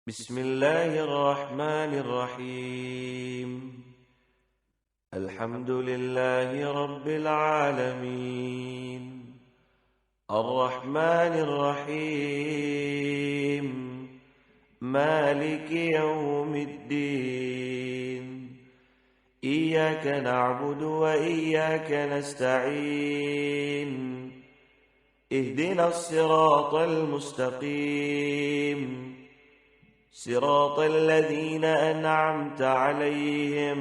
بسم الله الرحمن الرحيم. الحمد لله رب العالمين، الرحمن الرحيم، مالك يوم الدين. إياك نعبد وإياك نستعين، اهدنا الصراط المستقيم، صراط الذين أنعمت عليهم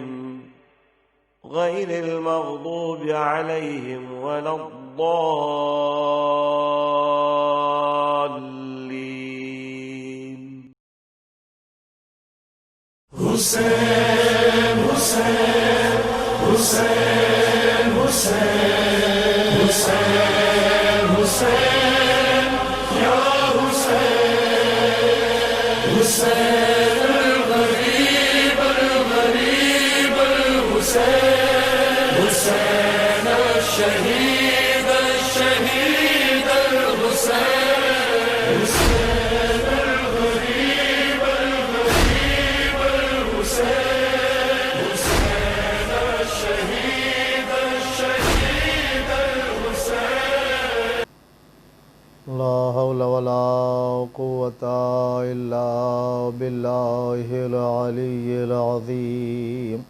غير المغضوب عليهم ولا الضالين. حسین حسین حسین حسین حسین حسین یا حسین حسین الغریب الغریب الحسین حسین الشہید الشہید الحسین حسین الغریب الغریب الحسین حسین الشہید الشہید الحسین. لا حول ولا قوة إلا بالله العلي العظيم.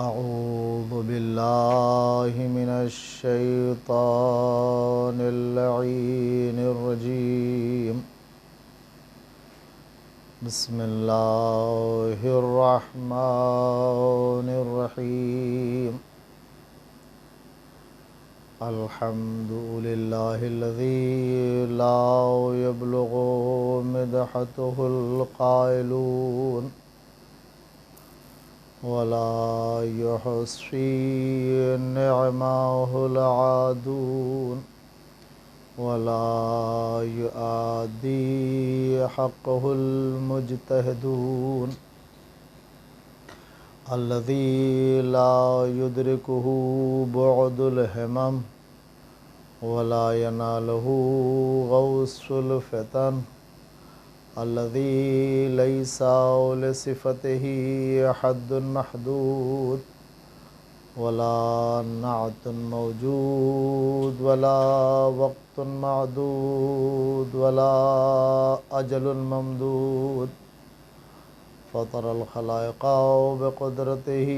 أعوذ بالله من الشيطان اللعين الرجيم. بسم الله الرحمن الرحيم. الحمد لله الذي لا يبلغ مدحته القائلون ولا يحصي نعمه العادون ولا يؤدي حقه المجتهدون الذي لا يدركه بعد الهمم ولا يناله غوص الفتن الذي ليس لصفته حد محدود ولا نعت موجود ولا وقت معدود ولا أجل ممدود. فطر الخلائق بقدرته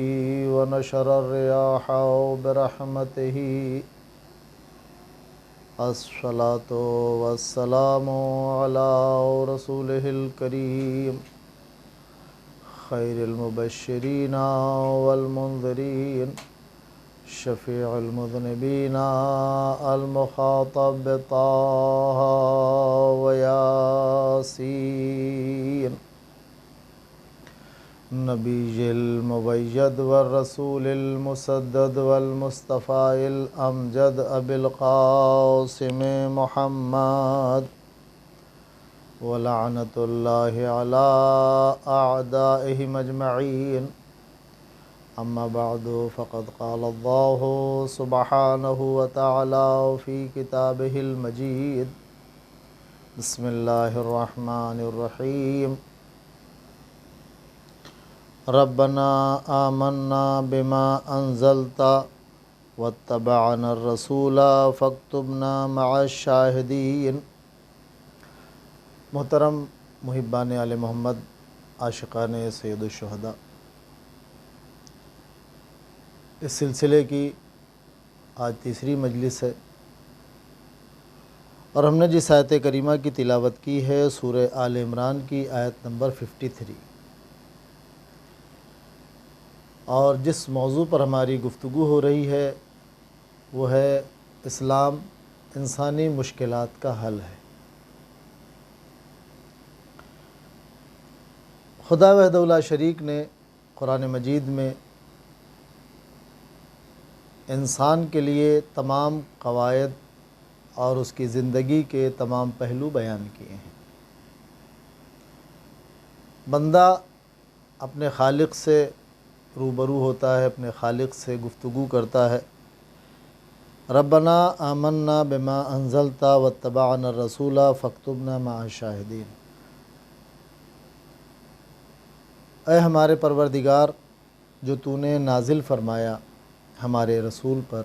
ونشر الرياح برحمته. الصلاة والسلام على رسوله الكريم خير المبشرين والمنذرين شفيع المذنبين المخاطب بطه وياسين نبي المبيد والرسول المسدد والمصطفى الأمجد أبي القاسم محمد ولعنة الله على أعدائهم أجمعين. أما بعد فقد قال الله سبحانه وتعالى في كتابه المجيد. بسم الله الرحمن الرحيم. ربنا آمنا بما أنزلت واتبعنا الرسول فاكتبنا مع الشاهدين. محترم محبان آل محمد، عاشقان سید الشہداء، اس سلسلے کی آج تیسری مجلس ہے اور ہم نے جس آیت کریمہ کی تلاوت کی ہے سورہ آل عمران کی آیت نمبر 53، اور جس موضوع پر ہماری گفتگو ہو رہی ہے وہ ہے اسلام انسانی مشکلات کا حل ہے. خدا وحدہ لا شریک نے قرآن مجید میں انسان کے لیے تمام قواعد اور اس کی زندگی کے تمام پہلو بیان کیے ہیں. بندہ اپنے خالق سے روبرو ہوتا ہے، اپنے خالق سے گفتگو کرتا ہے، ربنا آمنا بما انزلت واتبعنا الرسول فاکتبنا مع الشاہدین۔ اے ہمارے پروردگار، جو تو نے نازل فرمایا ہمارے رسول پر،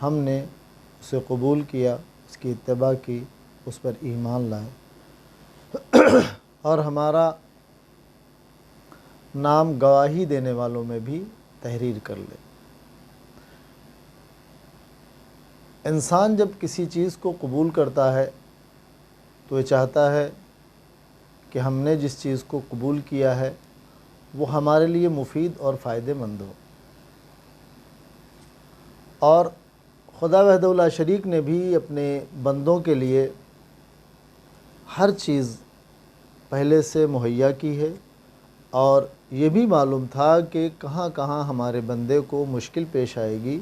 ہم نے اسے قبول کیا، اس کی اتباع کی، اس پر ایمان لائے اور ہمارا نام گواہی دینے والوں میں بھی تحریر کر لے۔ انسان جب کسی چیز کو قبول کرتا ہے تو یہ چاہتا ہے کہ ہم نے جس چیز کو قبول کیا ہے وہ ہمارے لیے مفید اور فائدہ مند ہو، اور خدا وحدہ لا شریک نے بھی اپنے بندوں کے لیے ہر چیز پہلے سے مہیا کی ہے، اور یہ بھی معلوم تھا کہ کہاں کہاں ہمارے بندے کو مشکل پیش آئے گی،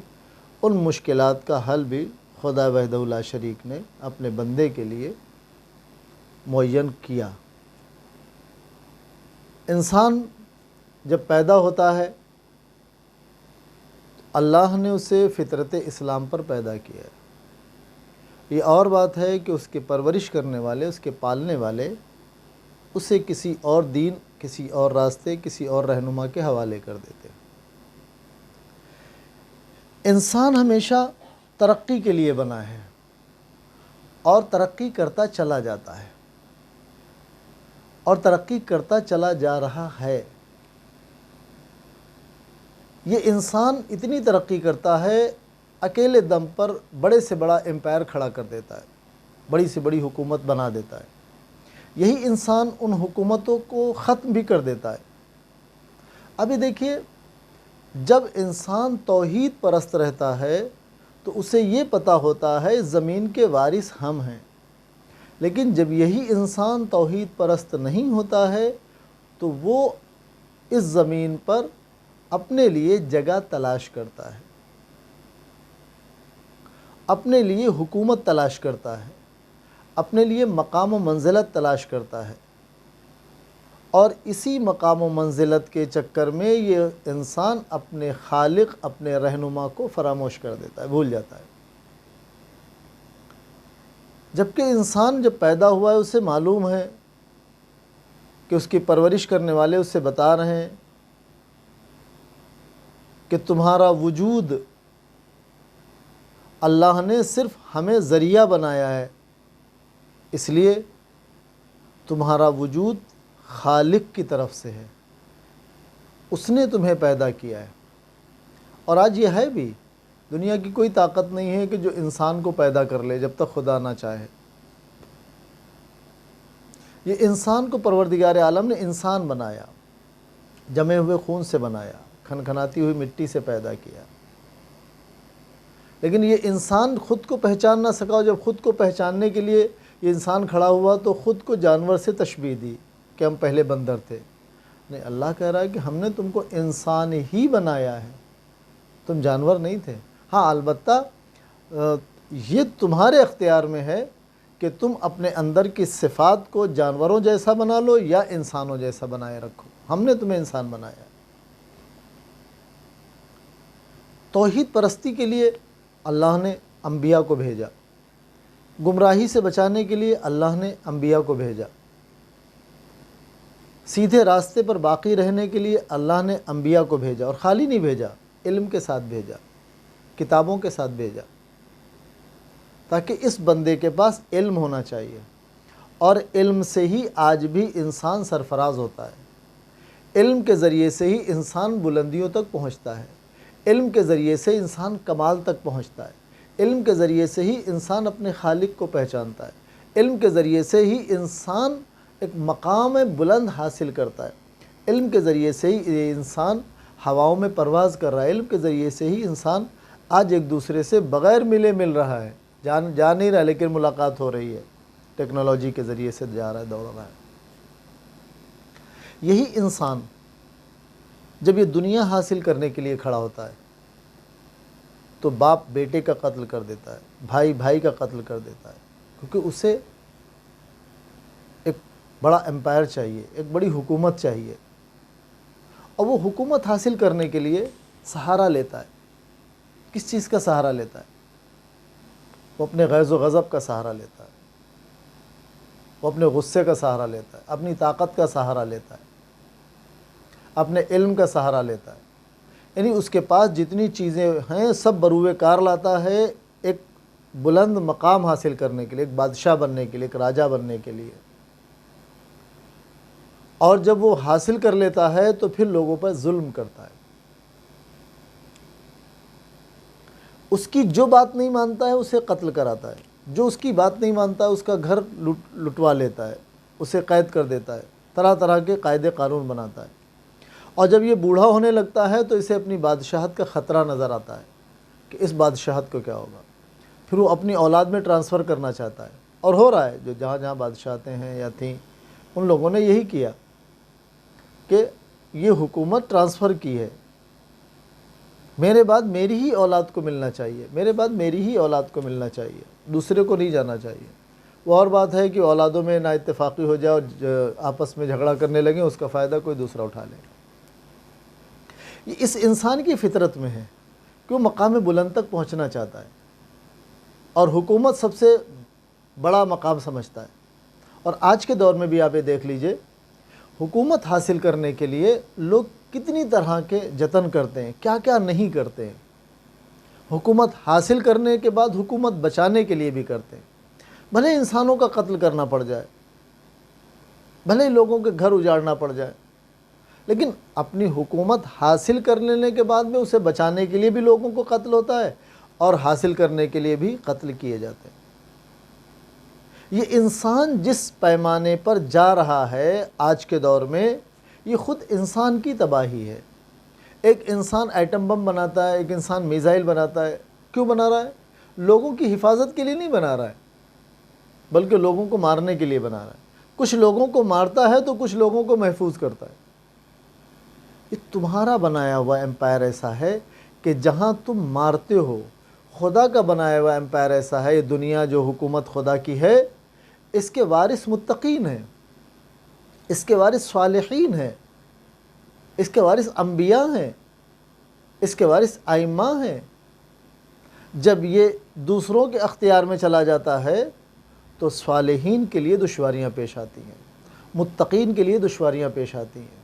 ان مشکلات کا حل بھی خدا وحدہ لا شریک نے اپنے بندے کے لیے معین کیا۔ انسان جب پیدا ہوتا ہے اللہ نے اسے فطرت اسلام پر پیدا کیا ہے۔ یہ اور بات ہے کہ اس کے پرورش کرنے والے، اس کے پالنے والے اسے کسی اور دین، کسی اور راستے، کسی اور رہنما کے حوالے کر دیتے ہیں۔ انسان ہمیشہ ترقی کے لیے بنا ہے اور ترقی کرتا چلا جاتا ہے اور ترقی کرتا چلا جا رہا ہے۔ یہ انسان اتنی ترقی کرتا ہے، اکیلے دم پر بڑے سے بڑا امپائر کھڑا کر دیتا ہے، بڑی سے بڑی حکومت بنا دیتا ہے۔ یہی انسان ان حکومتوں کو ختم بھی کر دیتا ہے۔ ابھی دیکھیے، جب انسان توحید پرست رہتا ہے تو اسے یہ پتہ ہوتا ہے زمین کے وارث ہم ہیں، لیکن جب یہی انسان توحید پرست نہیں ہوتا ہے تو وہ اس زمین پر اپنے لیے جگہ تلاش کرتا ہے، اپنے لیے حکومت تلاش کرتا ہے، اپنے لیے مقام و منزلت تلاش کرتا ہے، اور اسی مقام و منزلت کے چکر میں یہ انسان اپنے خالق، اپنے رہنما کو فراموش کر دیتا ہے، بھول جاتا ہے۔ جبکہ انسان جب پیدا ہوا ہے اسے معلوم ہے کہ اس کی پرورش کرنے والے اسے بتا رہے ہیں کہ تمہارا وجود اللہ نے صرف ہمیں ذریعہ بنایا ہے، اس لیے تمہارا وجود خالق کی طرف سے ہے، اس نے تمہیں پیدا کیا ہے۔ اور آج یہ ہے بھی، دنیا کی کوئی طاقت نہیں ہے کہ جو انسان کو پیدا کر لے جب تک خدا نہ چاہے۔ یہ انسان کو پروردگار عالم نے انسان بنایا، جمے ہوئے خون سے بنایا، کھنکھناتی ہوئی مٹی سے پیدا کیا، لیکن یہ انسان خود کو پہچان نہ سکا، اور جب خود کو پہچاننے کے لیے یہ انسان کھڑا ہوا تو خود کو جانور سے تشبیہ دی کہ ہم پہلے بندر تھے۔ نہیں، اللہ کہہ رہا ہے کہ ہم نے تم کو انسان ہی بنایا ہے، تم جانور نہیں تھے۔ ہاں، البتہ یہ تمہارے اختیار میں ہے کہ تم اپنے اندر کی صفات کو جانوروں جیسا بنا لو یا انسانوں جیسا بنائے رکھو، ہم نے تمہیں انسان بنایا۔ توحید پرستی کے لیے اللہ نے انبیاء کو بھیجا، گمراہی سے بچانے کے لیے اللہ نے انبیاء کو بھیجا، سیدھے راستے پر باقی رہنے کے لیے اللہ نے انبیاء کو بھیجا، اور خالی نہیں بھیجا، علم کے ساتھ بھیجا، کتابوں کے ساتھ بھیجا، تاکہ اس بندے کے پاس علم ہونا چاہیے، اور علم سے ہی آج بھی انسان سرفراز ہوتا ہے، علم کے ذریعے سے ہی انسان بلندیوں تک پہنچتا ہے، علم کے ذریعے سے انسان کمال تک پہنچتا ہے، علم کے ذریعے سے ہی انسان اپنے خالق کو پہچانتا ہے، علم کے ذریعے سے ہی انسان ایک مقام بلند حاصل کرتا ہے، علم کے ذریعے سے ہی انسان ہواؤں میں پرواز کر رہا ہے، علم کے ذریعے سے ہی انسان آج ایک دوسرے سے بغیر ملے مل رہا ہے، جا نہیں رہا لیکن ملاقات ہو رہی ہے، ٹیکنالوجی کے ذریعے سے جا رہا ہے، دوڑ رہا ہے۔ یہی انسان جب یہ دنیا حاصل کرنے کے لیے کھڑا ہوتا ہے تو باپ بیٹے کا قتل کر دیتا ہے، بھائی بھائی کا قتل کر دیتا ہے، کیونکہ اسے ایک بڑا امپائر چاہیے، ایک بڑی حکومت چاہیے، اور وہ حکومت حاصل کرنے کے لیے سہارا لیتا ہے کس چیز کا سہارا لیتا ہے؟ وہ اپنے غیظ و غضب کا سہارا لیتا ہے، وہ اپنے غصے کا سہارا لیتا ہے، اپنی طاقت کا سہارا لیتا ہے، اپنے علم کا سہارا لیتا ہے. یعنی اس کے پاس جتنی چیزیں ہیں سب بروئے کار لاتا ہے ایک بلند مقام حاصل کرنے کے لیے، ایک بادشاہ بننے کے لیے، ایک راجہ بننے کے لیے. اور جب وہ حاصل کر لیتا ہے تو پھر لوگوں پر ظلم کرتا ہے. اس کی جو بات نہیں مانتا ہے اسے قتل کراتا ہے، جو اس کی بات نہیں مانتا ہے اس کا گھر لٹوا لیتا ہے، اسے قید کر دیتا ہے، طرح طرح کے قاعدے قانون بناتا ہے. اور جب یہ بوڑھا ہونے لگتا ہے تو اسے اپنی بادشاہت کا خطرہ نظر آتا ہے کہ اس بادشاہت کو کیا ہوگا. پھر وہ اپنی اولاد میں ٹرانسفر کرنا چاہتا ہے، اور ہو رہا ہے. جو جہاں جہاں بادشاہتیں ہیں یا تھیں ان لوگوں نے یہی کیا کہ یہ حکومت ٹرانسفر کی ہے، میرے بعد میری ہی اولاد کو ملنا چاہیے، میرے بعد میری ہی اولاد کو ملنا چاہیے، دوسرے کو نہیں جانا چاہیے. وہ اور بات ہے کہ اولادوں میں نا اتفاقی ہو جائے اور آپس میں جھگڑا کرنے لگیں، اس کا فائدہ کوئی دوسرا اٹھا لے. یہ اس انسان کی فطرت میں ہے کہ وہ مقام بلند تک پہنچنا چاہتا ہے اور حکومت سب سے بڑا مقام سمجھتا ہے. اور آج کے دور میں بھی آپ یہ دیکھ لیجئے، حکومت حاصل کرنے کے لیے لوگ کتنی طرح کے جتن کرتے ہیں، کیا کیا نہیں کرتے ہیں. حکومت حاصل کرنے کے بعد حکومت بچانے کے لیے بھی کرتے ہیں. بھلے انسانوں کا قتل کرنا پڑ جائے، بھلے لوگوں کے گھر اجاڑنا پڑ جائے، لیکن اپنی حکومت حاصل کر لینے کے بعد میں اسے بچانے کے لیے بھی لوگوں کو قتل ہوتا ہے اور حاصل کرنے کے لیے بھی قتل کیے جاتے ہیں. یہ انسان جس پیمانے پر جا رہا ہے آج کے دور میں، یہ خود انسان کی تباہی ہے. ایک انسان ایٹم بم بناتا ہے، ایک انسان میزائل بناتا ہے. کیوں بنا رہا ہے؟ لوگوں کی حفاظت کے لیے نہیں بنا رہا ہے، بلکہ لوگوں کو مارنے کے لیے بنا رہا ہے. کچھ لوگوں کو مارتا ہے تو کچھ لوگوں کو محفوظ کرتا ہے. یہ تمہارا بنایا ہوا امپائر ایسا ہے کہ جہاں تم مارتے ہو، خدا کا بنایا ہوا امپائر ایسا ہے. یہ دنیا جو حکومت خدا کی ہے، اس کے وارث متقین ہیں، اس کے وارث صالحین ہیں، اس کے وارث انبیاء ہیں، اس کے وارث ائمہ ہیں. جب یہ دوسروں کے اختیار میں چلا جاتا ہے تو صالحین کے لیے دشواریاں پیش آتی ہیں، متقین کے لیے دشواریاں پیش آتی ہیں.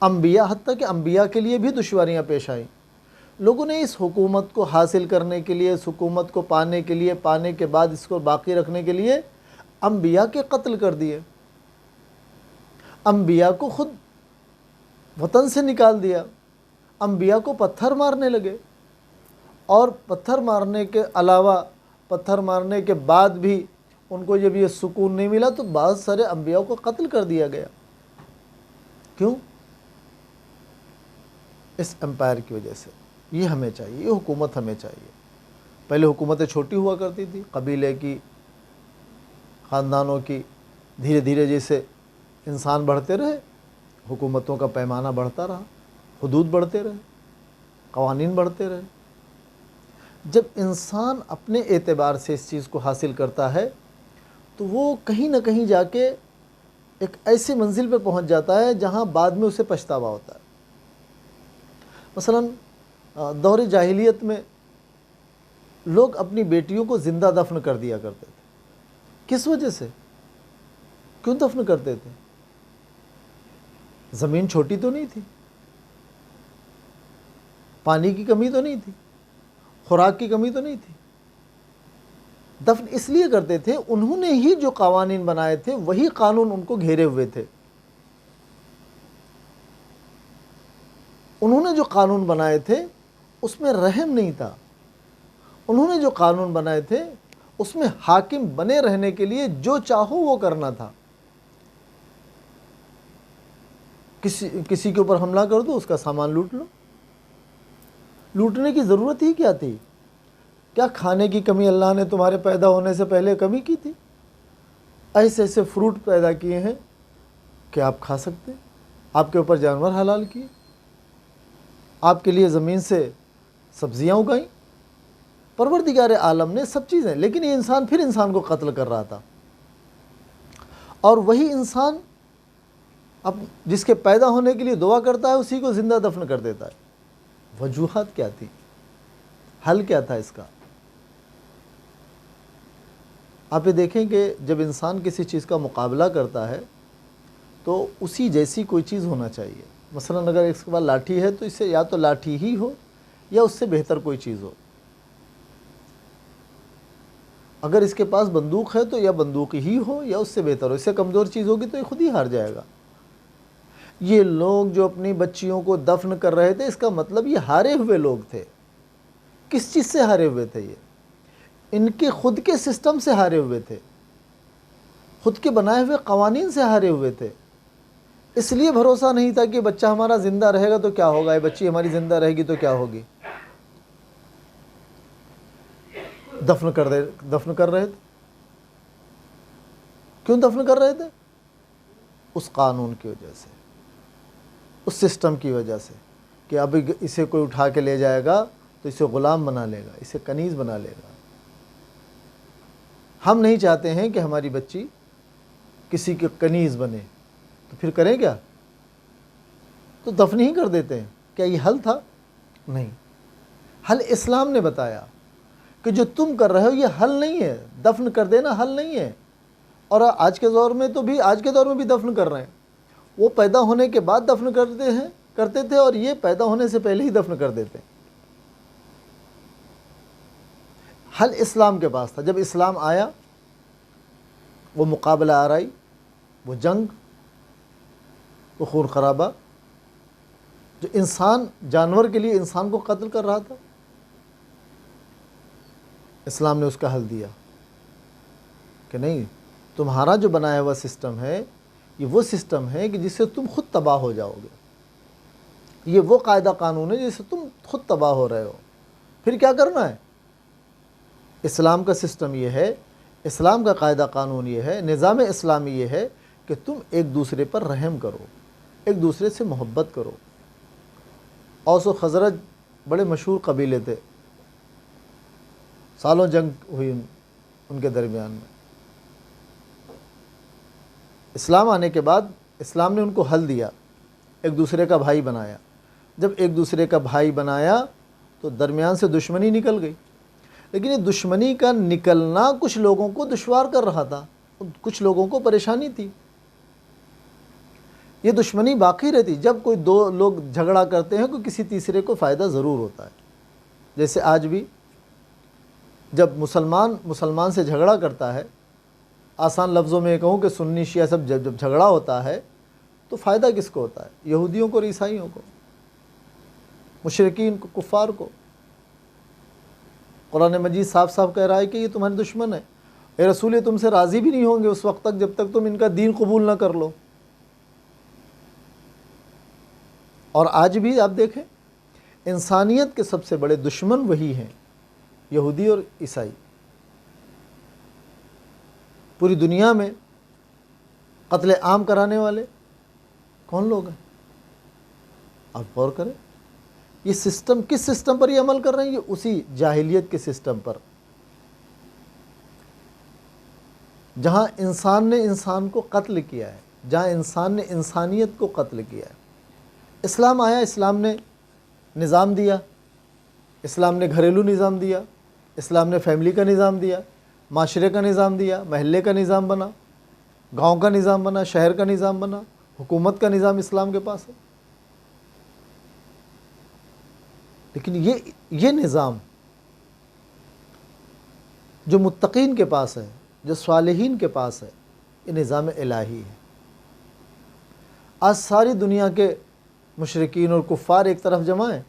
انبیاء، حتیٰ کہ انبیاء کے لیے بھی دشواریاں پیش آئیں. لوگوں نے اس حکومت کو حاصل کرنے کے لیے، اس حکومت کو پانے کے لیے، پانے کے بعد اس کو باقی رکھنے کے لیے انبیاء کے قتل کر دیے. انبیاء کو خود وطن سے نکال دیا، انبیاء کو پتھر مارنے لگے. اور پتھر مارنے کے علاوہ، پتھر مارنے کے بعد بھی ان کو جب یہ سکون نہیں ملا تو بہت سارے انبیاء کو قتل کر دیا گیا. کیوں؟ اس امپائر کی وجہ سے. یہ ہمیں چاہیے، یہ حکومت ہمیں چاہیے. پہلے حکومتیں چھوٹی ہوا کرتی تھی، قبیلے کی، خاندانوں کی. دھیرے دھیرے جیسے انسان بڑھتے رہے، حکومتوں کا پیمانہ بڑھتا رہا، حدود بڑھتے رہے، قوانین بڑھتے رہے. جب انسان اپنے اعتبار سے اس چیز کو حاصل کرتا ہے تو وہ کہیں نہ کہیں جا کے ایک ایسی منزل پہ پہنچ جاتا ہے جہاں بعد میں اسے پچھتاوا ہوتا ہے. مثلاً دور جاہلیت میں لوگ اپنی بیٹیوں کو زندہ دفن کر دیا کرتے تھے. کس وجہ سے؟ کیوں دفن کرتے تھے؟ زمین چھوٹی تو نہیں تھی، پانی کی کمی تو نہیں تھی، خوراک کی کمی تو نہیں تھی. دفن اس لیے کرتے تھے، انہوں نے ہی جو قوانین بنائے تھے وہی قانون ان کو گھیرے ہوئے تھے. انہوں نے جو قانون بنائے تھے اس میں رحم نہیں تھا. انہوں نے جو قانون بنائے تھے اس میں حاکم بنے رہنے کے لیے جو چاہو وہ کرنا تھا. کسی کے اوپر حملہ کر دو، اس کا سامان لوٹ لو. لوٹنے کی ضرورت ہی کیا تھی؟ کیا کھانے کی کمی اللہ نے تمہارے پیدا ہونے سے پہلے کمی کی تھی؟ ایسے ایسے فروٹ پیدا کیے ہیں کہ آپ کھا سکتے. آپ کے اوپر جانور حلال کیے، آپ کے لیے زمین سے سبزیاں اگائیں. پروردگار عالم نے سب چیزیں، لیکن یہ انسان پھر انسان کو قتل کر رہا تھا. اور وہی انسان اب جس کے پیدا ہونے کے لیے دعا کرتا ہے اسی کو زندہ دفن کر دیتا ہے. وجوہات کیا تھی؟ حل کیا تھا اس کا؟ آپ یہ دیکھیں کہ جب انسان کسی چیز کا مقابلہ کرتا ہے تو اسی جیسی کوئی چیز ہونا چاہیے. مثلا اگر اس کے پاس لاٹھی ہے تو اس سے یا تو لاٹھی ہی ہو یا اس سے بہتر کوئی چیز ہو. اگر اس کے پاس بندوق ہے تو یا بندوق ہی ہو یا اس سے بہتر ہو. اس سے کمزور چیز ہوگی تو یہ خود ہی ہار جائے گا. یہ لوگ جو اپنی بچیوں کو دفن کر رہے تھے، اس کا مطلب یہ ہارے ہوئے لوگ تھے. کس چیز سے ہارے ہوئے تھے؟ یہ ان کے خود کے سسٹم سے ہارے ہوئے تھے، خود کے بنائے ہوئے قوانین سے ہارے ہوئے تھے. اس لیے بھروسہ نہیں تھا کہ بچہ ہمارا زندہ رہے گا تو کیا ہوگا، یہ بچی ہماری زندہ رہے گی تو کیا ہوگی. دفن کر رہے تھے. کیوں دفن کر رہے تھے؟ اس قانون کی وجہ سے، اس سسٹم کی وجہ سے کہ اب اسے کوئی اٹھا کے لے جائے گا تو اسے غلام بنا لے گا، اسے کنیز بنا لے گا. ہم نہیں چاہتے ہیں کہ ہماری بچی کسی کی کنیز بنے، تو پھر کریں کیا؟ تو دفن ہی کر دیتے ہیں. کیا یہ حل تھا؟ نہیں. حل اسلام نے بتایا کہ جو تم کر رہے ہو یہ حل نہیں ہے. دفن کر دینا حل نہیں ہے. اور آج کے دور میں بھی دفن کر رہے ہیں. وہ پیدا ہونے کے بعد دفن کرتے تھے اور یہ پیدا ہونے سے پہلے ہی دفن کر دیتے ہیں. حل اسلام کے پاس تھا. جب اسلام آیا، وہ مقابلہ آرائی، وہ جنگ، وہ خون خرابہ، جو انسان جانور کے لیے انسان کو قتل کر رہا تھا، اسلام نے اس کا حل دیا کہ نہیں، تمہارا جو بنایا ہوا سسٹم ہے یہ وہ سسٹم ہے کہ جس سے تم خود تباہ ہو جاؤ گے. یہ وہ قاعدہ قانون ہے جس سے تم خود تباہ ہو رہے ہو. پھر کیا کرنا ہے؟ اسلام کا سسٹم یہ ہے، اسلام کا قاعدہ قانون یہ ہے، نظام اسلامی یہ ہے کہ تم ایک دوسرے پر رحم کرو، ایک دوسرے سے محبت کرو. اوس و خزرج بڑے مشہور قبیلے تھے، سالوں جنگ ہوئی ان کے درمیان میں. اسلام آنے کے بعد اسلام نے ان کو حل دیا، ایک دوسرے کا بھائی بنایا. جب ایک دوسرے کا بھائی بنایا تو درمیان سے دشمنی نکل گئی. لیکن یہ دشمنی کا نکلنا کچھ لوگوں کو دشوار کر رہا تھا، کچھ لوگوں کو پریشانی تھی. یہ دشمنی باقی رہتی. جب کوئی دو لوگ جھگڑا کرتے ہیں تو کسی تیسرے کو فائدہ ضرور ہوتا ہے. جیسے آج بھی جب مسلمان سے جھگڑا کرتا ہے، آسان لفظوں میں کہوں کہ سنی شیعہ سب جب جھگڑا ہوتا ہے تو فائدہ کس کو ہوتا ہے؟ یہودیوں کو اور عیسائیوں کو، مشرکین کو، کفار کو. قرآن مجید صاف صاف کہہ رہا ہے کہ یہ تمہارے دشمن ہے. اے رسول، یہ تم سے راضی بھی نہیں ہوں گے اس وقت تک جب تک تم ان کا دین قبول نہ کر لو. اور آج بھی آپ دیکھیں، انسانیت کے سب سے بڑے دشمن وہی ہیں، یہودی اور عیسائی. پوری دنیا میں قتل عام کرانے والے کون لوگ ہیں؟ آپ غور کریں. یہ سسٹم کس سسٹم پر یہ عمل کر رہے ہیں؟ یہ اسی جاہلیت کے سسٹم پر، جہاں انسان نے انسان کو قتل کیا ہے، جہاں انسان نے انسانیت کو قتل کیا ہے. اسلام آیا، اسلام نے نظام دیا، اسلام نے گھریلو نظام دیا، اسلام نے فیملی کا نظام دیا، معاشرے کا نظام دیا، محلے کا نظام بنا، گاؤں کا نظام بنا، شہر کا نظام بنا، حکومت کا نظام اسلام کے پاس ہے. لیکن یہ نظام جو متقین کے پاس ہے، جو صالحین کے پاس ہے، یہ نظام الہی ہے. آج ساری دنیا کے مشرکین اور کفار ایک طرف جمع ہیں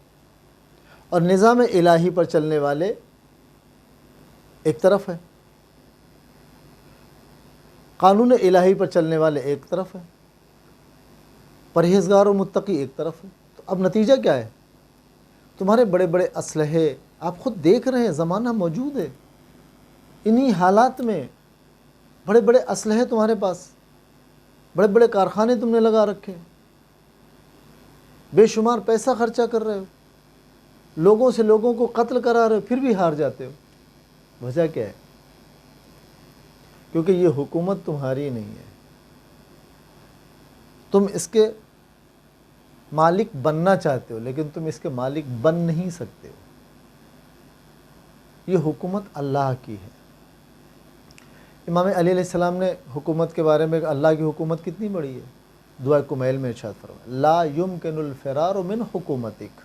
اور نظام الہی پر چلنے والے ایک طرف ہیں، قانون الہی پر چلنے والے ایک طرف ہیں، پرہیزگار اور متقی ایک طرف ہیں. تو اب نتیجہ کیا ہے؟ تمہارے بڑے بڑے اسلحے آپ خود دیکھ رہے ہیں، زمانہ موجود ہے. انہی حالات میں بڑے بڑے اسلحے تمہارے پاس، بڑے بڑے کارخانے تم نے لگا رکھے، بے شمار پیسہ خرچہ کر رہے ہو، لوگوں سے لوگوں کو قتل کرا رہے ہو، پھر بھی ہار جاتے ہو. وجہ کیا ہے؟ کیونکہ یہ حکومت تمہاری نہیں ہے. تم اس کے مالک بننا چاہتے ہو لیکن تم اس کے مالک بن نہیں سکتے ہو. یہ حکومت اللہ کی ہے. امام علی علیہ السلام نے حکومت کے بارے میں اللہ کی حکومت کتنی بڑی ہے. دعا کمیل میں ارشاد فرمایا لا یمکن الفرار من حکومتک،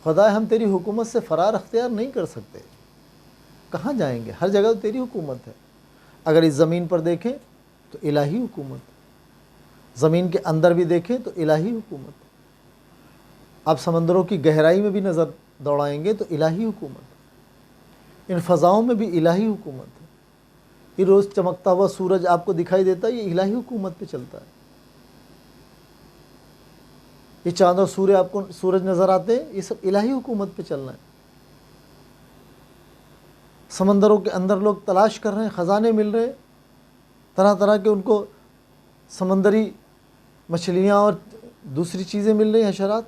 خدا ہم تیری حکومت سے فرار اختیار نہیں کر سکتے. کہاں جائیں گے؟ ہر جگہ تو تیری حکومت ہے. اگر اس زمین پر دیکھیں تو الہی حکومت، زمین کے اندر بھی دیکھیں تو الہی حکومت. آپ سمندروں کی گہرائی میں بھی نظر دوڑائیں گے تو الہی حکومت. ان فضاؤں میں بھی الہی حکومت ہے. یہ روز چمکتا ہوا سورج آپ کو دکھائی دیتا ہے، یہ الہی حکومت پہ چلتا ہے. یہ چاند اور سورج نظر آتے ہیں، یہ سب الہی حکومت پہ چلنا ہے. سمندروں کے اندر لوگ تلاش کر رہے ہیں، خزانے مل رہے ہیں، طرح طرح کے ان کو سمندری مچھلیاں اور دوسری چیزیں مل رہی ہیں، حشرات.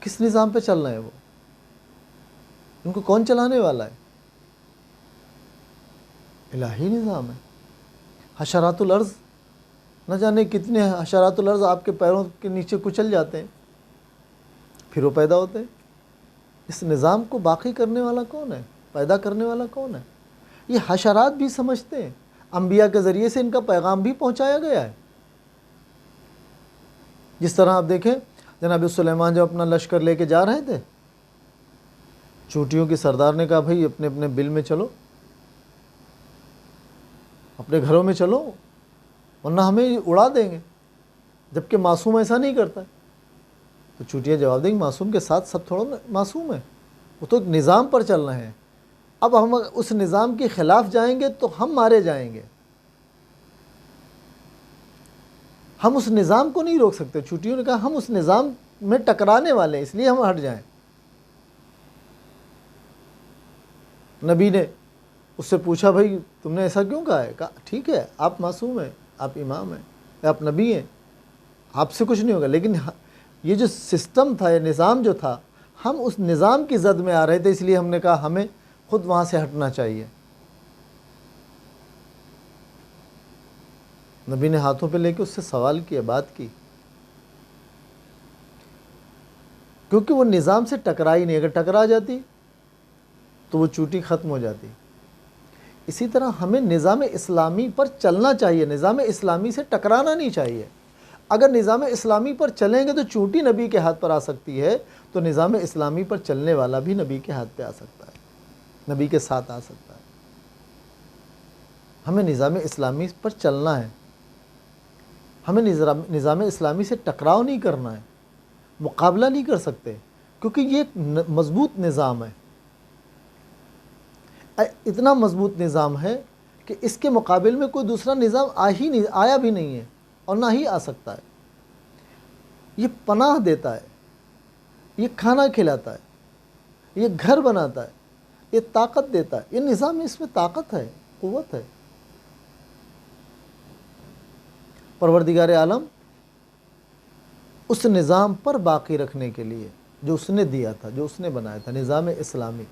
کس نظام پہ چل رہے ہیں وہ؟ ان کو کون چلانے والا ہے؟ الہی نظام ہے. حشرات الارض، نہ جانے کتنے حشرات الارض آپ کے پیروں کے نیچے کچل جاتے ہیں، پھر وہ پیدا ہوتے ہیں. اس نظام کو باقی کرنے والا کون ہے؟ پیدا کرنے والا کون ہے؟ یہ حشرات بھی سمجھتے ہیں. انبیاء کے ذریعے سے ان کا پیغام بھی پہنچایا گیا ہے. جس طرح آپ دیکھیں جناب سلیمان جب اپنا لشکر لے کے جا رہے تھے، چونٹیوں کے سردار نے کہا بھائی اپنے اپنے بل میں چلو، اپنے گھروں میں چلو، ورنہ ہمیں اڑا دیں گے. جبکہ معصوم ایسا نہیں کرتا ہے. تو چونٹیاں جواب دیں گی معصوم کے ساتھ سب تھوڑا معصوم ہے، وہ تو ایک نظام پر چل رہے ہیں. اب ہم اس نظام کے خلاف جائیں گے تو ہم مارے جائیں گے. ہم اس نظام کو نہیں روک سکتے. چونٹیوں نے کہا ہم اس نظام میں ٹکرانے والے ہیں، اس لیے ہم ہٹ جائیں. نبی نے اس سے پوچھا بھائی تم نے ایسا کیوں کہا ہے؟ کہا ٹھیک ہے آپ معصوم ہیں، آپ امام ہیں، آپ نبی ہیں، آپ سے کچھ نہیں ہوگا، لیکن یہ جو سسٹم تھا، یہ نظام جو تھا، ہم اس نظام کی زد میں آ رہے تھے، اس لیے ہم نے کہا ہمیں خود وہاں سے ہٹنا چاہیے. نبی نے ہاتھوں پہ لے کے اس سے سوال کیا، بات کی، کیونکہ وہ نظام سے ٹکرائی نہیں. اگر ٹکرا جاتی تو وہ چوٹی ختم ہو جاتی. اسی طرح ہمیں نظام اسلامی پر چلنا چاہیے، نظام اسلامی سے ٹکرانا نہیں چاہیے. اگر نظام اسلامی پر چلیں گے تو چونٹی نبی کے ہاتھ پر آ سکتی ہے، تو نظام اسلامی پر چلنے والا بھی نبی کے ہاتھ پہ آ سکتا ہے، نبی کے ساتھ آ سکتا ہے. ہمیں نظام اسلامی پر چلنا ہے، ہمیں نظام اسلامی سے ٹکراؤ نہیں کرنا ہے، مقابلہ نہیں کر سکتے، کیونکہ یہ ایک مضبوط نظام ہے. اتنا مضبوط نظام ہے کہ اس کے مقابل میں کوئی دوسرا نظام آیا بھی نہیں ہے اور نہ ہی آ سکتا ہے. یہ پناہ دیتا ہے، یہ کھانا کھلاتا ہے، یہ گھر بناتا ہے، یہ طاقت دیتا ہے. یہ نظام، اس میں طاقت ہے، قوت ہے. پروردگار عالم اس نظام پر باقی رکھنے کے لیے جو اس نے دیا تھا، جو اس نے بنایا تھا، نظام اسلامی،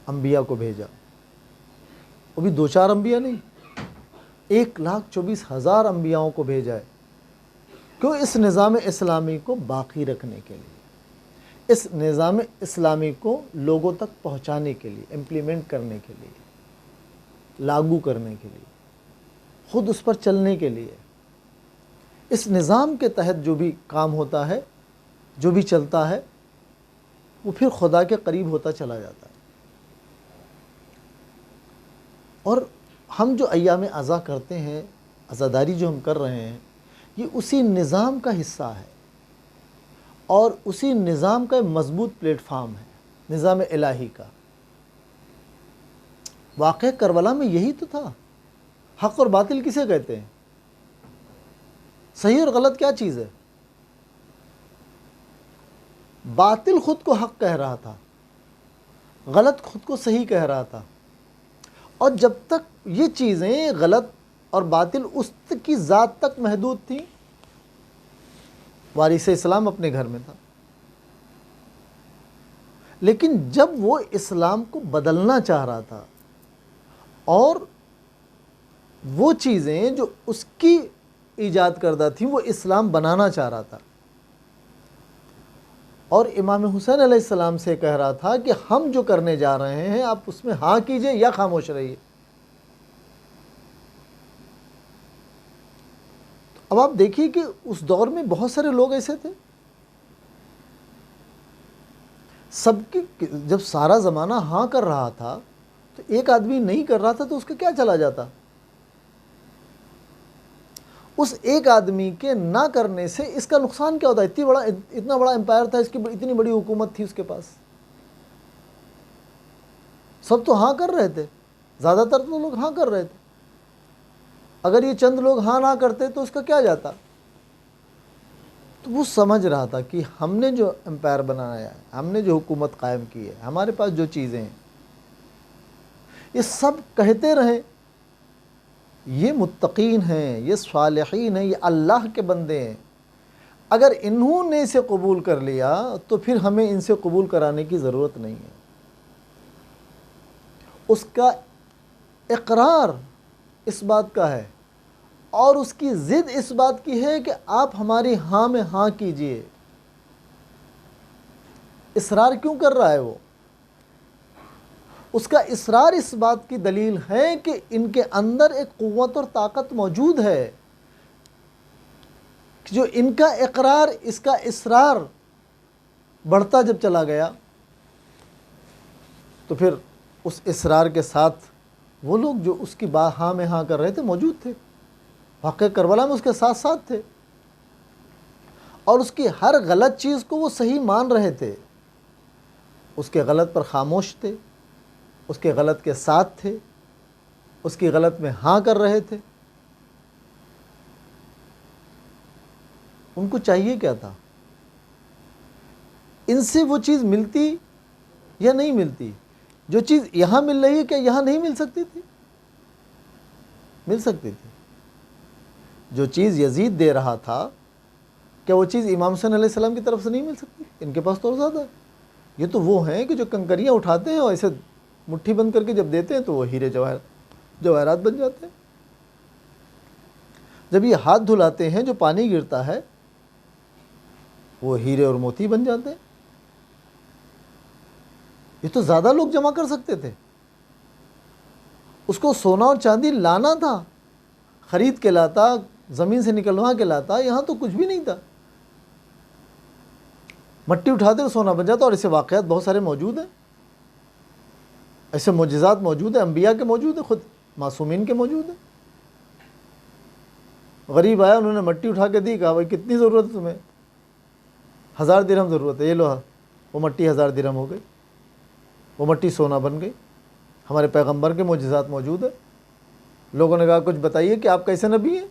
انبیاء کو بھیجا. وہ بھی 2-4 انبیاء نہیں، 1,24,000 انبیاءوں کو بھیجا ہے. کیوں؟ اس نظام اسلامی کو باقی رکھنے کے لیے، اس نظام اسلامی کو لوگوں تک پہنچانے کے لیے، امپلیمنٹ کرنے کے لیے، لاگو کرنے کے لیے، خود اس پر چلنے کے لیے. اس نظام کے تحت جو بھی کام ہوتا ہے، جو بھی چلتا ہے، وہ پھر خدا کے قریب ہوتا چلا جاتا ہے. اور ہم جو ایام عزا کرتے ہیں، عزاداری جو ہم کر رہے ہیں، یہ اسی نظام کا حصہ ہے اور اسی نظام کا مضبوط پلیٹ فارم ہے، نظام الہی کا. واقعہ کربلا میں یہی تو تھا. حق اور باطل کسے کہتے ہیں؟ صحیح اور غلط کیا چیز ہے؟ باطل خود کو حق کہہ رہا تھا، غلط خود کو صحیح کہہ رہا تھا. اور جب تک یہ چیزیں غلط اور باطل اس کی ذات تک محدود تھیں، وارث اسلام اپنے گھر میں تھا. لیکن جب وہ اسلام کو بدلنا چاہ رہا تھا اور وہ چیزیں جو اس کی ایجاد کردہ تھیں، وہ اسلام بنانا چاہ رہا تھا، اور امام حسین علیہ السلام سے کہہ رہا تھا کہ ہم جو کرنے جا رہے ہیں آپ اس میں ہاں کیجئے یا خاموش رہیے۔ اب آپ دیکھیے کہ اس دور میں بہت سارے لوگ ایسے تھے، سب کی جب سارا زمانہ ہاں کر رہا تھا تو ایک آدمی نہیں کر رہا تھا تو اس کا کیا چلا جاتا؟ اس ایک آدمی کے نہ کرنے سے اس کا نقصان کیا ہوتا؟ اتنا بڑا امپائر تھا، اس کی اتنی بڑی حکومت تھی اس کے پاس، سب تو ہاں کر رہے تھے، زیادہ تر تو لوگ ہاں کر رہے تھے، اگر یہ چند لوگ ہاں نہ کرتے تو اس کا کیا جاتا؟ تو وہ سمجھ رہا تھا کہ ہم نے جو امپائر بنایا ہے، ہم نے جو حکومت قائم کی ہے، ہمارے پاس جو چیزیں ہیں، یہ سب کہتے رہیں یہ متقین ہیں، یہ صالحین ہیں، یہ اللہ کے بندے ہیں، اگر انہوں نے اسے قبول کر لیا تو پھر ہمیں ان سے قبول کرانے کی ضرورت نہیں ہے۔ اس کا اقرار اس بات کا ہے اور اس کی ضد اس بات کی ہے کہ آپ ہماری ہاں میں ہاں کیجئے۔ اصرار کیوں کر رہا ہے وہ؟ اس کا اصرار اس بات کی دلیل ہے کہ ان کے اندر ایک قوت اور طاقت موجود ہے، جو ان کا اقرار، اس کا اصرار بڑھتا جب چلا گیا تو پھر اس اصرار کے ساتھ وہ لوگ جو اس کی ہاں میں ہاں کر رہے تھے موجود تھے، واقعہ کربلا میں اس کے ساتھ ساتھ تھے، اور اس کی ہر غلط چیز کو وہ صحیح مان رہے تھے، اس کے غلط پر خاموش تھے، اس کے غلط کے ساتھ تھے، اس کی غلط میں ہاں کر رہے تھے۔ ان کو چاہیے کیا تھا؟ ان سے وہ چیز ملتی یا نہیں ملتی؟ جو چیز یہاں مل رہی ہے کیا یہاں نہیں مل سکتی تھی؟ مل سکتی تھی۔ جو چیز یزید دے رہا تھا کیا وہ چیز امام حسین علیہ السلام کی طرف سے نہیں مل سکتی؟ ان کے پاس تو اور زیادہ ہے۔ یہ تو وہ ہیں کہ جو کنکریاں اٹھاتے ہیں اور ایسے مٹھی بند کر کے جب دیتے ہیں تو وہ ہیرے جواہرات بن جاتے ہیں۔ جب یہ ہاتھ دھلاتے ہیں جو پانی گرتا ہے وہ ہیرے اور موتی بن جاتے ہیں۔ یہ تو زیادہ لوگ جمع کر سکتے تھے، اس کو سونا اور چاندی لانا تھا، خرید کے لاتا، زمین سے نکلوا کے لاتا، یہاں تو کچھ بھی نہیں تھا، مٹی اٹھاتے اور سونا بن جاتا۔ اور ایسے واقعات بہت سارے موجود ہیں، ایسے معجزات موجود ہیں، انبیاء کے موجود ہیں، خود معصومین کے موجود ہیں۔ غریب آیا، انہوں نے مٹی اٹھا کے دی، کہا بھائی کتنی ضرورت ہے تمہیں؟ 1000 درہم ضرورت ہے، یہ لو، وہ مٹی 1000 درہم ہو گئی، وہ مٹی سونا بن گئی۔ ہمارے پیغمبر کے معجزات موجود ہیں۔ لوگوں نے کہا کچھ بتائیے کہ آپ کیسے نبی ہیں؟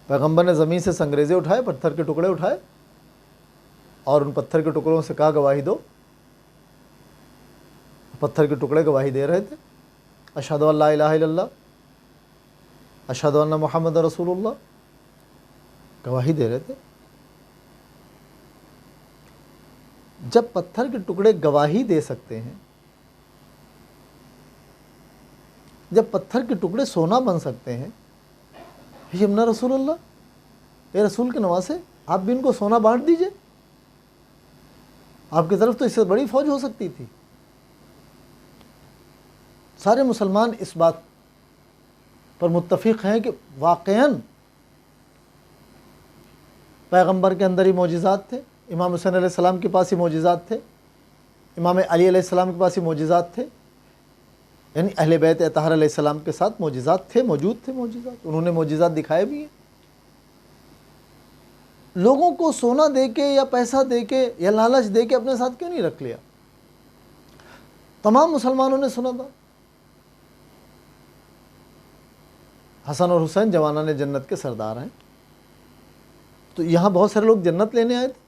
پیغمبر نے زمین سے سنگریزے اٹھائے، پتھر کے ٹکڑے اٹھائے اور ان پتھر کے ٹکڑوں سے کہا گواہی دو۔ پتھر کے ٹکڑے گواہی دے رہے تھے، اشہد ان لا الہ الا اللہ، اشہد ان محمد رسول اللہ، گواہی دے رہے تھے۔ جب پتھر کے ٹکڑے گواہی دے سکتے ہیں، جب پتھر کے ٹکڑے سونا بن سکتے ہیں، یمنا رسول اللہ، اے رسول کے نواسے، آپ بھی ان کو سونا بانٹ دیجئے، آپ کی طرف تو اس سے بڑی فوج ہو سکتی تھی۔ سارے مسلمان اس بات پر متفق ہیں کہ واقعاً پیغمبر کے اندر ہی معجزات تھے، امام حسین علیہ السلام کے پاس ہی معجزات تھے، امام علی علیہ السلام کے پاس ہی معجزات تھے، یعنی اہل بیت اطہار علیہ السلام کے ساتھ معجزات تھے، موجود تھے معجزات، انہوں نے معجزات دکھائے بھی ہیں۔ لوگوں کو سونا دے کے یا پیسہ دے کے یا لالچ دے کے اپنے ساتھ کیوں نہیں رکھ لیا؟ تمام مسلمانوں نے سنا تھا۔ حسن اور حسین جوانان جنت کے سردار ہیں، تو یہاں بہت سارے لوگ جنت لینے آئے تھے،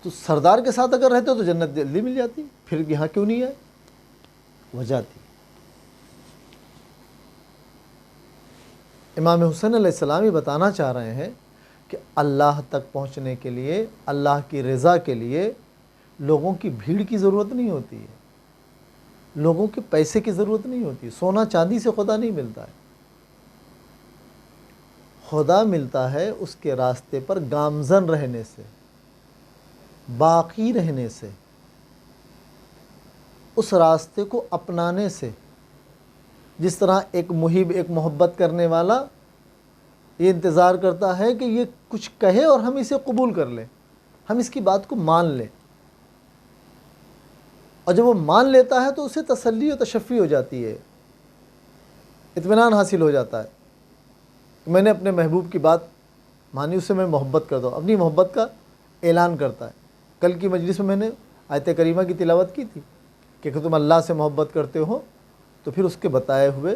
تو سردار کے ساتھ اگر رہتے تو جنت جلدی مل جاتی، پھر یہاں کیوں نہیں آئے؟ وجہ تھی۔ امام حسین علیہ السلام یہ بتانا چاہ رہے ہیں کہ اللہ تک پہنچنے کے لیے، اللہ کی رضا کے لیے لوگوں کی بھیڑ کی ضرورت نہیں ہوتی ہے، لوگوں کے پیسے کی ضرورت نہیں ہوتی، سونا چاندی سے خدا نہیں ملتا ہے۔ خدا ملتا ہے اس کے راستے پر گامزن رہنے سے، باقی رہنے سے، اس راستے کو اپنانے سے۔ جس طرح ایک محب، ایک محبت کرنے والا یہ انتظار کرتا ہے کہ یہ کچھ کہے اور ہم اسے قبول کر لیں، ہم اس کی بات کو مان لیں، اور جب وہ مان لیتا ہے تو اسے تسلی و تشفی ہو جاتی ہے، اطمینان حاصل ہو جاتا ہے کہ میں نے اپنے محبوب کی بات مانی، اس سے میں محبت کرتا ہوں، اپنی محبت کا اعلان کرتا ہے۔ کل کی مجلس میں نے آیت کریمہ کی تلاوت کی تھی کہ تم اللہ سے محبت کرتے ہو تو پھر اس کے بتائے ہوئے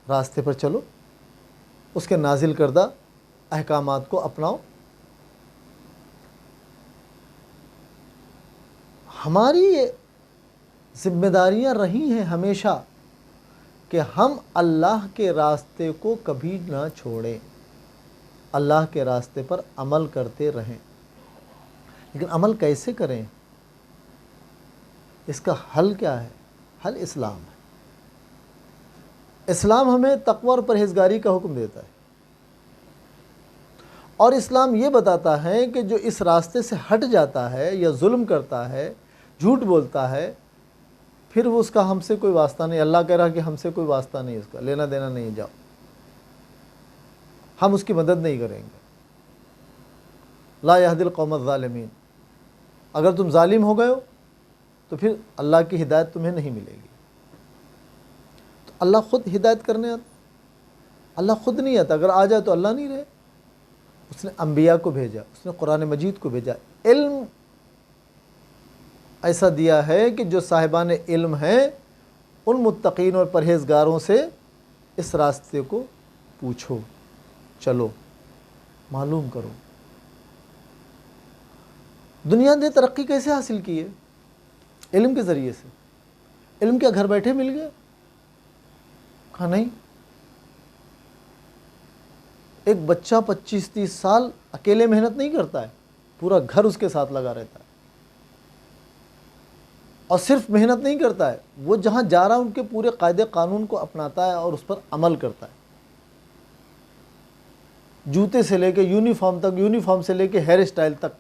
راستے پر چلو، اس کے نازل کردہ احکامات کو اپناؤ۔ ہماری یہ ذمہ داریاں رہی ہیں ہمیشہ کہ ہم اللہ کے راستے کو کبھی نہ چھوڑیں، اللہ کے راستے پر عمل کرتے رہیں۔ لیکن عمل کیسے کریں؟ اس کا حل کیا ہے؟ حل اسلام ہے۔ اسلام ہمیں تقوی اور پرہیزگاری کا حکم دیتا ہے، اور اسلام یہ بتاتا ہے کہ جو اس راستے سے ہٹ جاتا ہے یا ظلم کرتا ہے، جھوٹ بولتا ہے، پھر وہ اس کا ہم سے کوئی واسطہ نہیں۔ اللہ کہہ رہا کہ ہم سے کوئی واسطہ نہیں، اس کا لینا دینا نہیں، جاؤ، ہم اس کی مدد نہیں کریں گے۔ لا یہدی القوم الظالمین، اگر تم ظالم ہو گئے ہو تو پھر اللہ کی ہدایت تمہیں نہیں ملے گی۔ تو اللہ خود ہدایت کرنے آتا، اللہ خود نہیں آتا، اگر آ جائے تو اللہ نہیں رہے۔ اس نے انبیاء کو بھیجا، اس نے قرآن مجید کو بھیجا، علم ایسا دیا ہے کہ جو صاحبان علم ہیں ان متقین اور پرہیزگاروں سے اس راستے کو پوچھو، چلو، معلوم کرو۔ دنیا نے ترقی کیسے حاصل کی ہے؟ علم کے ذریعے سے۔ علم کیا گھر بیٹھے مل گیا؟ کہا نہیں۔ ایک بچہ 25-30 سال اکیلے محنت نہیں کرتا ہے، پورا گھر اس کے ساتھ لگا رہتا ہے، اور صرف محنت نہیں کرتا ہے، وہ جہاں جا رہا ہے ان کے پورے قاعدے قانون کو اپناتا ہے اور اس پر عمل کرتا ہے۔ جوتے سے لے کے یونیفارم تک، یونیفارم سے لے کے ہیئر اسٹائل تک،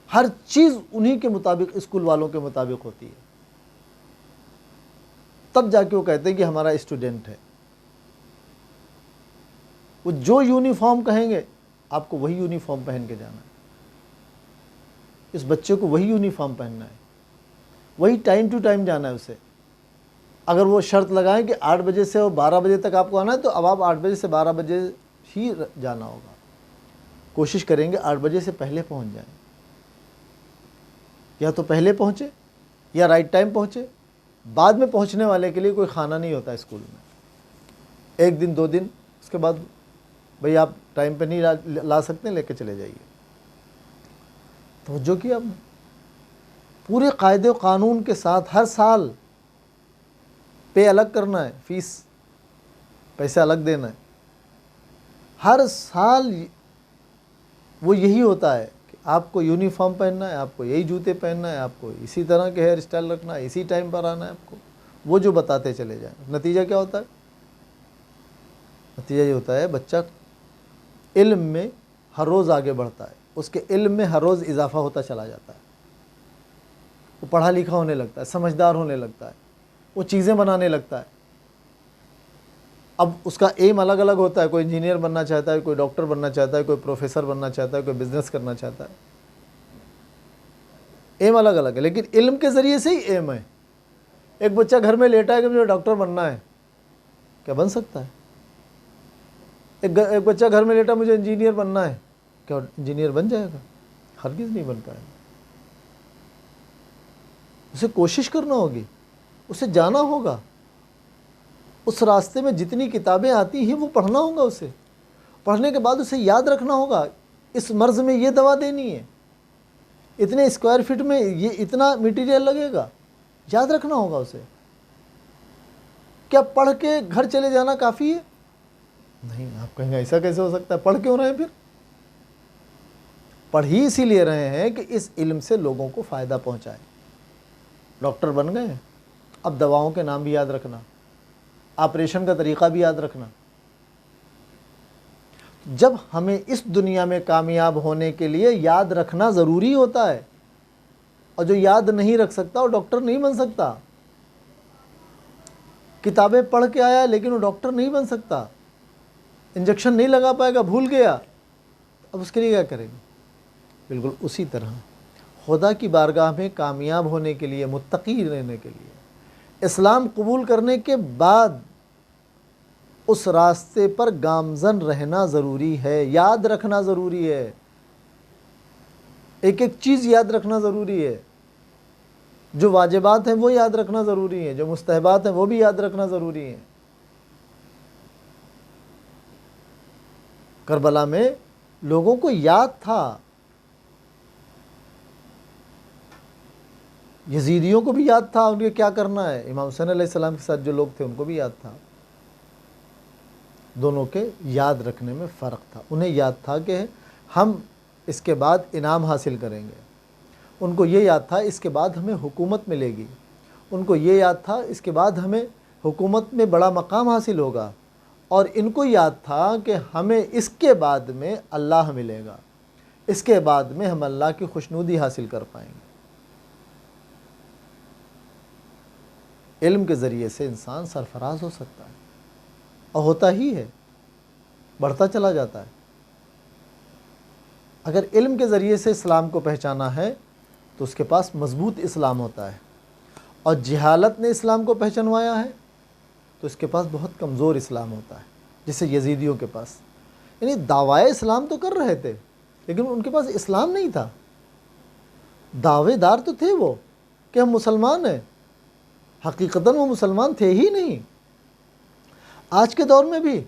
ہر چیز انہی کے مطابق، اسکول والوں کے مطابق ہوتی ہے۔ تب جا کے وہ کہتے ہیں کہ ہمارا اسٹوڈنٹ ہے۔ وہ جو یونیفارم کہیں گے آپ کو وہی یونیفارم پہن کے جانا ہے، اس بچے کو وہی یونیفارم پہننا ہے، وہی ٹائم ٹو ٹائم جانا ہے اسے۔ اگر وہ شرط لگائیں کہ 8 بجے سے 12 بجے تک آپ کو آنا ہے تو اب آپ 8 بجے سے 12 بجے ہی جانا ہوگا۔ کوشش کریں گے 8 بجے سے پہلے پہنچ جائیں، یا تو پہلے پہنچے یا رائٹ ٹائم پہنچے۔ بعد میں پہنچنے والے کے لیے کوئی کھانا نہیں ہوتا اسکول میں، 1 دن 2 دن، اس کے بعد بھئی آپ ٹائم پہ نہیں لا سکتے، لے کے چلے جائیے۔ توجہ کیا آپ نے؟ پورے قاعدے و قانون کے ساتھ ہر سال پے الگ کرنا ہے، فیس، پیسے الگ دینا ہے۔ ہر سال وہ یہی ہوتا ہے کہ آپ کو یونیفارم پہننا ہے، آپ کو یہی جوتے پہننا ہے، آپ کو اسی طرح کے ہیئر اسٹائل رکھنا ہے، اسی ٹائم پر آنا ہے آپ کو، وہ جو بتاتے چلے جائیں۔ نتیجہ کیا ہوتا ہے؟ نتیجہ یہ ہوتا ہے بچہ علم میں ہر روز آگے بڑھتا ہے، اس کے علم میں ہر روز اضافہ ہوتا چلا جاتا ہے، وہ پڑھا لکھا ہونے لگتا ہے، سمجھدار ہونے لگتا ہے، وہ چیزیں بنانے لگتا ہے۔ اب اس کا ایم الگ الگ ہوتا ہے، کوئی انجینئر بننا چاہتا ہے، کوئی ڈاکٹر بننا چاہتا ہے، کوئی پروفیسر بننا چاہتا ہے، کوئی بزنس کرنا چاہتا ہے، ایم الگ الگ ہے، لیکن علم کے ذریعے سے ہی ایم ہے۔ ایک بچہ گھر میں لیٹا ہے کہ مجھے ڈاکٹر بننا ہے، کیا بن سکتا ہے؟ ایک بچہ گھر میں لیٹا مجھے انجینئر بننا ہے، کیا انجینئر بن جائے گا؟ ہرگز نہیں بن پائے گا۔ اسے کوشش کرنا ہوگی، اسے جانا ہوگا، اس راستے میں جتنی کتابیں آتی ہیں وہ پڑھنا ہوگا، اسے پڑھنے کے بعد اسے یاد رکھنا ہوگا، اس مرض میں یہ دوا دینی ہے، اتنے اسکوائر فٹ میں یہ اتنا میٹیریل لگے گا، یاد رکھنا ہوگا اسے۔ کیا پڑھ کے گھر چلے جانا کافی ہے؟ نہیں، آپ کہیں گے ایسا کیسے ہو سکتا ہے؟ پڑھ کیوں رہے ہیں؟ پھر پڑھ ہی اسی لیے رہے ہیں کہ اس علم سے لوگوں کو فائدہ پہنچائے۔ ڈاکٹر بن گئے ہیں، اب دواؤں کے نام بھی یاد رکھنا، آپریشن کا طریقہ بھی یاد رکھنا۔ جب ہمیں اس دنیا میں کامیاب ہونے کے لیے یاد رکھنا ضروری ہوتا ہے، اور جو یاد نہیں رکھ سکتا وہ ڈاکٹر نہیں بن سکتا. کتابیں پڑھ کے آیا لیکن وہ ڈاکٹر نہیں بن سکتا، انجیکشن نہیں لگا پائے گا، بھول گیا، اب اس کے لیے کیا کریں گے؟ بالکل اسی طرح خدا کی بارگاہ میں کامیاب ہونے کے لیے، متقی رہنے کے لیے، اسلام قبول کرنے کے بعد اس راستے پر گامزن رہنا ضروری ہے، یاد رکھنا ضروری ہے، ایک ایک چیز یاد رکھنا ضروری ہے. جو واجبات ہیں وہ یاد رکھنا ضروری ہے، جو مستحبات ہیں وہ بھی یاد رکھنا ضروری ہے. کربلا میں لوگوں کو یاد تھا، یزیدیوں کو بھی یاد تھا ان کے کیا کرنا ہے، امام حسین علیہ السلام کے ساتھ جو لوگ تھے ان کو بھی یاد تھا. دونوں کے یاد رکھنے میں فرق تھا. انہیں یاد تھا کہ ہم اس کے بعد انعام حاصل کریں گے، ان کو یہ یاد تھا اس کے بعد ہمیں حکومت ملے گی، ان کو یہ یاد تھا اس کے بعد ہمیں حکومت میں بڑا مقام حاصل ہوگا، اور ان کو یاد تھا کہ ہمیں اس کے بعد میں اللہ ملے گا، اس کے بعد میں ہم اللہ کی خوشنودی حاصل کر پائیں گے. علم کے ذریعے سے انسان سرفراز ہو سکتا ہے، اور ہوتا ہی ہے، بڑھتا چلا جاتا ہے. اگر علم کے ذریعے سے اسلام کو پہچانا ہے تو اس کے پاس مضبوط اسلام ہوتا ہے، اور جہالت نے اسلام کو پہچانوایا ہے تو اس کے پاس بہت کمزور اسلام ہوتا ہے، جسے یزیدیوں کے پاس، یعنی دعوی اسلام تو کر رہے تھے لیکن ان کے پاس اسلام نہیں تھا. دعوے دار تو تھے وہ کہ ہم مسلمان ہیں، حقیقتاً وہ مسلمان تھے ہی نہیں. آج کے دور میں بھی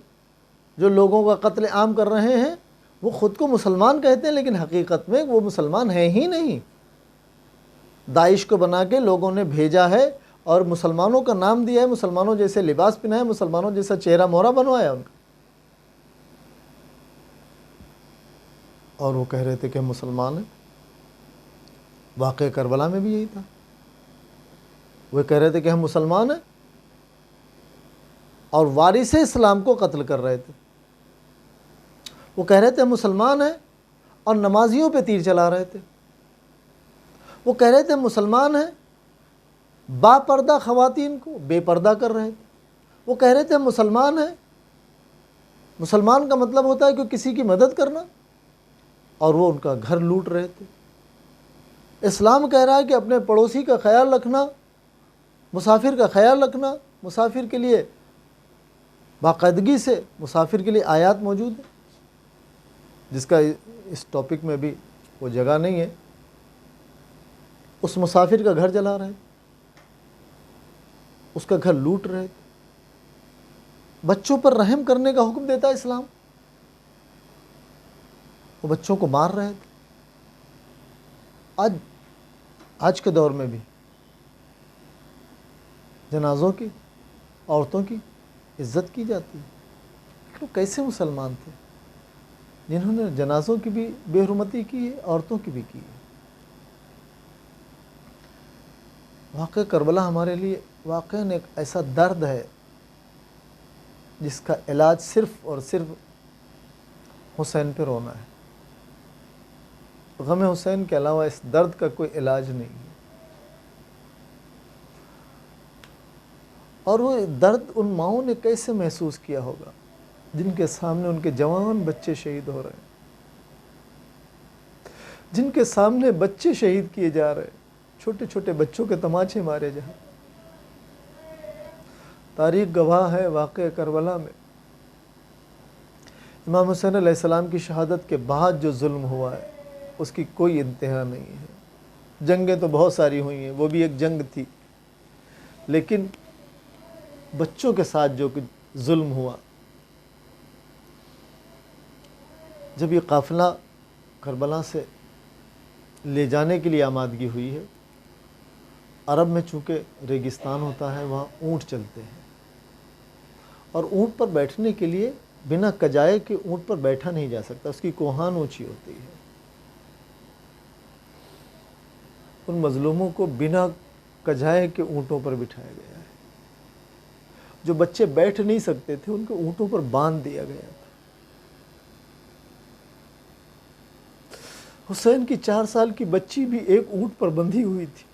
جو لوگوں کا قتل عام کر رہے ہیں وہ خود کو مسلمان کہتے ہیں لیکن حقیقت میں وہ مسلمان ہیں ہی نہیں. داعش کو بنا کے لوگوں نے بھیجا ہے اور مسلمانوں کا نام دیا ہے، مسلمانوں جیسے لباس پہنایا ہے، مسلمانوں جیسا چہرہ مہرہ بنوایا ان کا، اور وہ کہہ رہے تھے کہ ہم مسلمان ہیں. واقعہ کربلا میں بھی یہی تھا، وہ کہہ رہے تھے کہ ہم مسلمان ہیں اور وارث اسلام کو قتل کر رہے تھے. وہ کہہ رہے تھے ہم مسلمان ہیں اور نمازیوں پہ تیر چلا رہے تھے. وہ کہہ رہے تھے ہم مسلمان ہیں، با پردہ خواتین کو بے پردہ کر رہے تھے. وہ کہہ رہے تھے ہم مسلمان ہیں، مسلمان کا مطلب ہوتا ہے کہ کسی کی مدد کرنا، اور وہ ان کا گھر لوٹ رہے تھے. اسلام کہہ رہا ہے کہ اپنے پڑوسی کا خیال رکھنا، مسافر کا خیال رکھنا، مسافر کے لیے باقاعدگی سے مسافر کے لیے آیات موجود ہیں جس کا اس ٹاپک میں بھی وہ جگہ نہیں ہے. اس مسافر کا گھر جلا رہے، اس کا گھر لوٹ رہے. بچوں پر رحم کرنے کا حکم دیتا ہے اسلام، وہ بچوں کو مار رہے تھے. آج کے دور میں بھی جنازوں کی، عورتوں کی عزت کی جاتی ہے. وہ کیسے مسلمان تھے جنہوں نے جنازوں کی بھی بے حرمتی کی ہے، عورتوں کی بھی کی ہے. واقعہ کربلا ہمارے لیے واقعاً ایک ایسا درد ہے جس کا علاج صرف اور صرف حسین پہ رونا ہے. غم حسین کے علاوہ اس درد کا کوئی علاج نہیں ہے. اور وہ درد ان ماؤں نے کیسے محسوس کیا ہوگا جن کے سامنے ان کے جوان بچے شہید ہو رہے ہیں، جن کے سامنے بچے شہید کیے جا رہے ہیں، چھوٹے چھوٹے بچوں کے تماچے مارے جا رہے. تاریخ گواہ ہے واقعہ کربلا میں امام حسین علیہ السلام کی شہادت کے بعد جو ظلم ہوا ہے اس کی کوئی انتہا نہیں ہے. جنگیں تو بہت ساری ہوئی ہیں، وہ بھی ایک جنگ تھی، لیکن بچوں کے ساتھ جو ظلم ہوا. جب یہ قافلہ کربلا سے لے جانے کے لیے آمادگی ہوئی ہے، عرب میں چونکہ ریگستان ہوتا ہے وہاں اونٹ چلتے ہیں، اور اونٹ پر بیٹھنے کے لیے بنا کجائے کے اونٹ پر بیٹھا نہیں جا سکتا، اس کی کوہان اونچی ہوتی ہے. ان مظلوموں کو بنا کجائے کے اونٹوں پر بٹھایا گیا ہے. جو بچے بیٹھ نہیں سکتے تھے ان کو اونٹوں پر باندھ دیا گیا تھا. حسین کی 4 سال کی بچی بھی ایک اونٹ پر بندھی ہوئی تھی،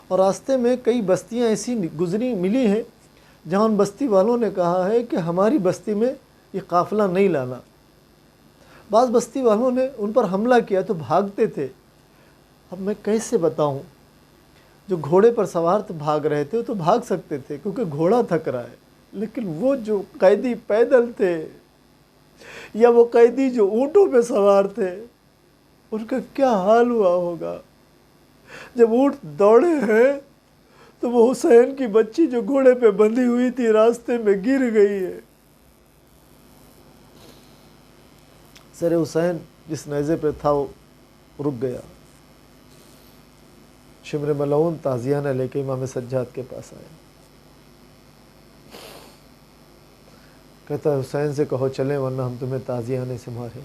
اور راستے میں کئی بستیاں ایسی گزری ملی ہیں جہاں ان بستی والوں نے کہا ہے کہ ہماری بستی میں یہ قافلہ نہیں لانا۔ بعض بستی والوں نے ان پر حملہ کیا تو بھاگتے تھے۔ اب میں کیسے بتاؤں، جو گھوڑے پر سوار تو بھاگ رہے تھے وہ تو بھاگ سکتے تھے کیونکہ گھوڑا تھک رہا ہے، لیکن وہ جو قیدی پیدل تھے یا وہ قیدی جو اونٹوں پہ سوار تھے، ان کا کیا حال ہوا ہوگا۔ جب اونٹ دوڑے ہیں تو وہ حسین کی بچی جو گھوڑے پہ بندھی ہوئی تھی راستے میں گر گئی ہے۔ سر حسین جس نیزے پہ تھا وہ رک گیا۔ شمر ملعون تعزیانہ لے کے امام سجاد کے پاس آیا، کہتا ہے حسین سے کہو چلیں ورنہ ہم تمہیں تعزیانے سے ماریں گے۔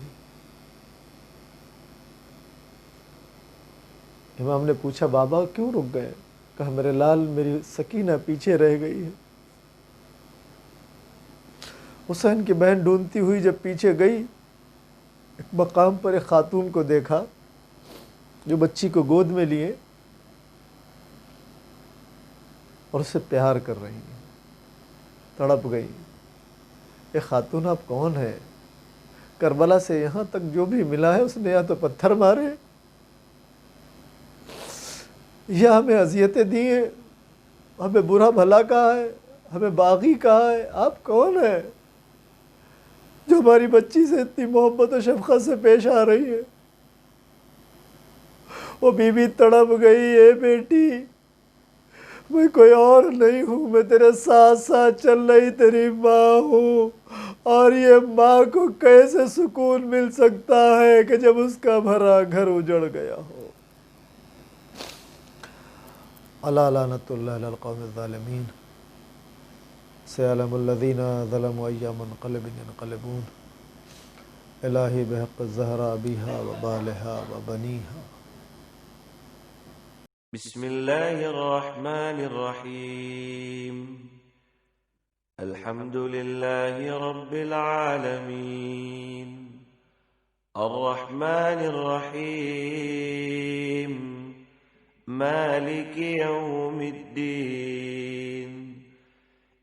امام نے پوچھا بابا کیوں رک گئے؟ کہا میرے لال میری سکینہ پیچھے رہ گئی ہے۔ حسین کی بہن ڈھونڈتی ہوئی جب پیچھے گئی، ایک مقام پر ایک خاتون کو دیکھا جو بچی کو گود میں لیے اور اسے پیار کر رہی ہیں، تڑپ گئی۔ اے خاتون آپ کون ہے؟ کربلا سے یہاں تک جو بھی ملا ہے اس نے یا تو پتھر مارے یا ہمیں اذیتیں دی ہیں، ہمیں برا بھلا کہا ہے، ہمیں باغی کہا ہے، آپ کون ہیں جو ہماری بچی سے اتنی محبت و شفقت سے پیش آ رہی ہے؟ وہ بی بی تڑپ گئی، اے بیٹی میں کوئی اور نہیں ہوں، میں تیرے ساتھ ساتھ چل رہی تیری ماں ہوں، اور یہ ماں کو کیسے سکون مل سکتا ہے کہ جب اس کا بھرا گھر اجڑ گیا ہو۔ الا لعنۃ اللہ علی القوم الظالمین، سیعلم الذین ظلموا ای منقلب ینقلبون، الہی بحق الزہرا ابیہا و بالہا و بنیہا۔ بسم اللہ الرحمن الرحیم، الحمد للہ رب العالمین، الرحمن الرحیم، مالک یوم الدین،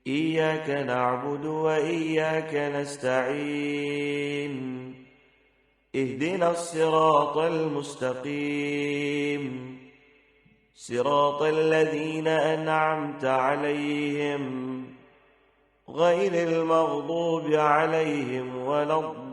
ایاک نعبد و ایاک نستعین، اہدنا الصراط المستقیم، صراط الذين أنعمت عليهم غير المغضوب عليهم ولا الضالين